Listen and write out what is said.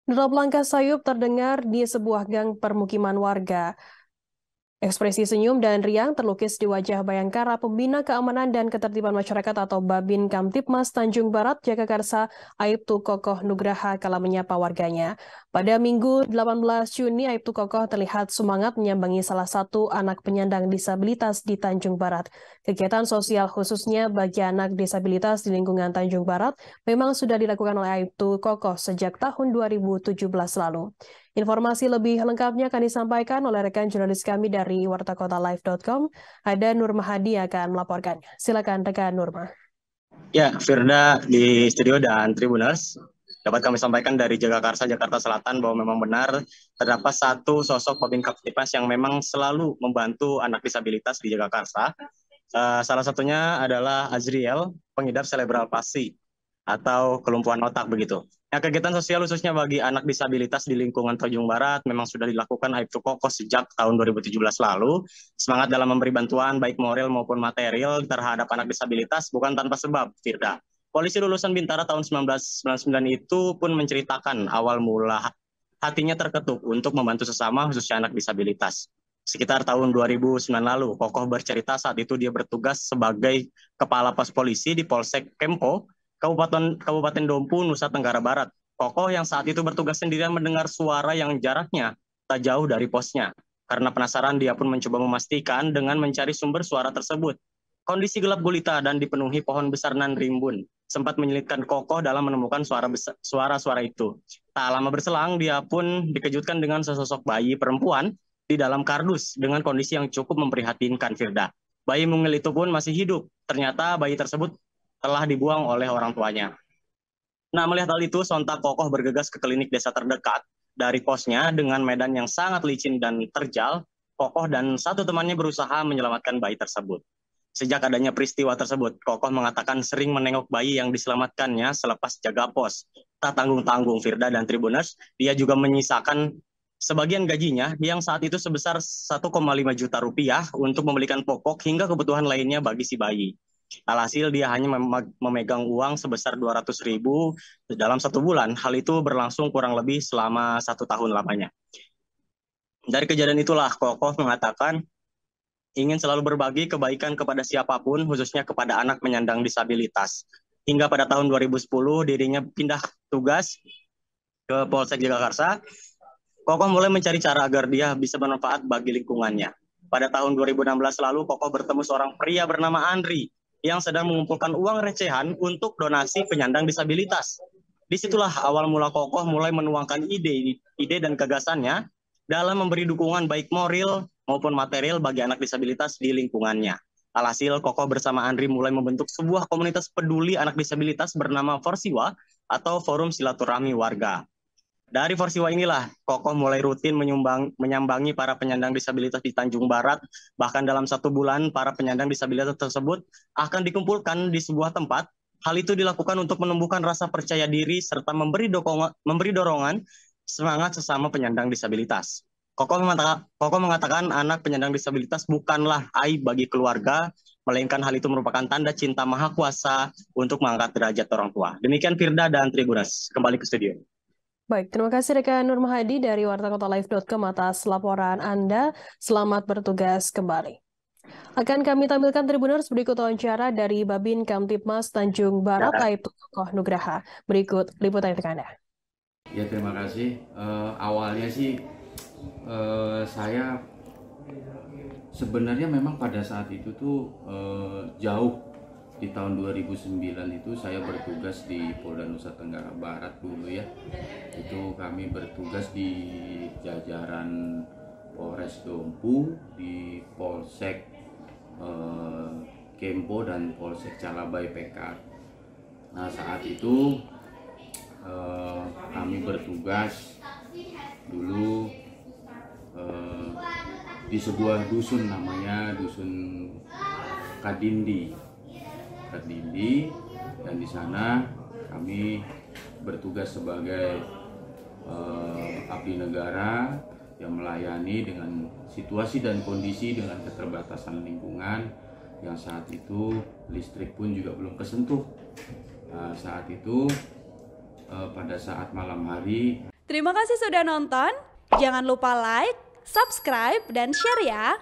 Derap langkah sayup terdengar di sebuah gang permukiman warga. Ekspresi senyum dan riang terlukis di wajah Bayangkara Pembina Keamanan dan Ketertiban Masyarakat atau Babin Kamtipmas Tanjung Barat, Jagakarsa, Aibtu Kokoh Nugraha kala menyapa warganya. Pada Minggu 18 Juni, Aibtu Kokoh terlihat semangat menyambangi salah satu anak penyandang disabilitas di Tanjung Barat. Kegiatan sosial khususnya bagi anak disabilitas di lingkungan Tanjung Barat memang sudah dilakukan oleh Aibtu Kokoh sejak tahun 2017 lalu. Informasi lebih lengkapnya akan disampaikan oleh rekan jurnalis kami dari wartakotalive.com. Ada Nurma Hadi akan melaporkannya. Silakan rekan Nurma. Ya, Firda di studio dan Tribuners, dapat kami sampaikan dari Jagakarsa, Jakarta Selatan bahwa memang benar terdapat satu sosok Babin Kamtipmas yang memang selalu membantu anak disabilitas di Jagakarsa. Salah satunya adalah Azriel, pengidap cerebral palsy atau kelumpuhan otak begitu. Nah, kegiatan sosial khususnya bagi anak disabilitas di lingkungan Tanjung Barat memang sudah dilakukan Aibtu Kokoh sejak tahun 2017 lalu. Semangat dalam memberi bantuan baik moral maupun material terhadap anak disabilitas bukan tanpa sebab, Firda. Polisi lulusan Bintara tahun 1999 itu pun menceritakan awal mula hatinya terketuk untuk membantu sesama khususnya anak disabilitas. Sekitar tahun 2009 lalu, Kokoh bercerita saat itu dia bertugas sebagai kepala pos polisi di Polsek Kempo, Kabupaten Dompu, Nusa Tenggara Barat. Kokoh yang saat itu bertugas sendirian mendengar suara yang jaraknya tak jauh dari posnya. Karena penasaran, dia pun mencoba memastikan dengan mencari sumber suara tersebut. Kondisi gelap gulita dan dipenuhi pohon besar nan rimbun sempat menyulitkan Kokoh dalam menemukan suara-suara itu. Tak lama berselang, dia pun dikejutkan dengan sesosok bayi perempuan di dalam kardus dengan kondisi yang cukup memprihatinkan, Firda. Bayi mungil itu pun masih hidup. Ternyata bayi tersebut telah dibuang oleh orang tuanya. Nah, melihat hal itu, sontak Kokoh bergegas ke klinik desa terdekat dari posnya dengan medan yang sangat licin dan terjal. Kokoh dan satu temannya berusaha menyelamatkan bayi tersebut. Sejak adanya peristiwa tersebut, Kokoh mengatakan sering menengok bayi yang diselamatkannya selepas jaga pos. Tak tanggung-tanggung, Firda dan Tribuners, dia juga menyisakan sebagian gajinya yang saat itu sebesar 1,5 juta rupiah untuk membelikan popok hingga kebutuhan lainnya bagi si bayi. Alhasil dia hanya memegang uang sebesar 200.000 dalam 1 bulan. Hal itu berlangsung kurang lebih selama 1 tahun lamanya. Dari kejadian itulah Kokoh mengatakan ingin selalu berbagi kebaikan kepada siapapun, khususnya kepada anak penyandang disabilitas. Hingga pada tahun 2010 dirinya pindah tugas ke Polsek Jagakarsa. Kokoh mulai mencari cara agar dia bisa bermanfaat bagi lingkungannya. Pada tahun 2016 lalu, Kokoh bertemu seorang pria bernama Andri yang sedang mengumpulkan uang recehan untuk donasi penyandang disabilitas. Disitulah awal mula Kokoh mulai menuangkan ide dan gagasannya dalam memberi dukungan baik moral maupun material bagi anak disabilitas di lingkungannya. Alhasil, Kokoh bersama Andri mulai membentuk sebuah komunitas peduli anak disabilitas bernama Forsiwa atau Forum Silaturahmi Warga. Dari Forsiwa inilah, Kokoh mulai rutin menyambangi para penyandang disabilitas di Tanjung Barat. Bahkan dalam 1 bulan, para penyandang disabilitas tersebut akan dikumpulkan di sebuah tempat. Hal itu dilakukan untuk menumbuhkan rasa percaya diri serta memberi dorongan semangat sesama penyandang disabilitas. Kokoh mengatakan anak penyandang disabilitas bukanlah aib bagi keluarga, melainkan hal itu merupakan tanda cinta Maha Kuasa untuk mengangkat derajat orang tua. Demikian Firda dan Tribunas. Kembali ke studio. Baik, terima kasih rekan Nurma Hadi dari wartakotalive.com atas laporan Anda. Selamat bertugas kembali. Akan kami tampilkan Tribuners berikut wawancara dari Babin Kamtipmas Tanjung Barat, Ya. Aibtu Kokoh Nugraha. Berikut liputan untuk Anda. Ya, terima kasih. Awalnya sih saya sebenarnya memang pada saat itu tuh jauh di tahun 2009 itu saya bertugas di Polda Nusa Tenggara Barat dulu ya. Itu kami bertugas di jajaran Polres Dompu, di Polsek Kempo dan Polsek Calabai PK. Nah, saat itu kami bertugas dulu di sebuah dusun, namanya Dusun Kadindi, dan di sana kami bertugas sebagai abdi negara yang melayani dengan situasi dan kondisi dengan keterbatasan lingkungan yang saat itu listrik pun juga belum kesentuh. Saat itu pada saat malam hari Terima kasih sudah nonton. Jangan lupa like, subscribe, dan share ya.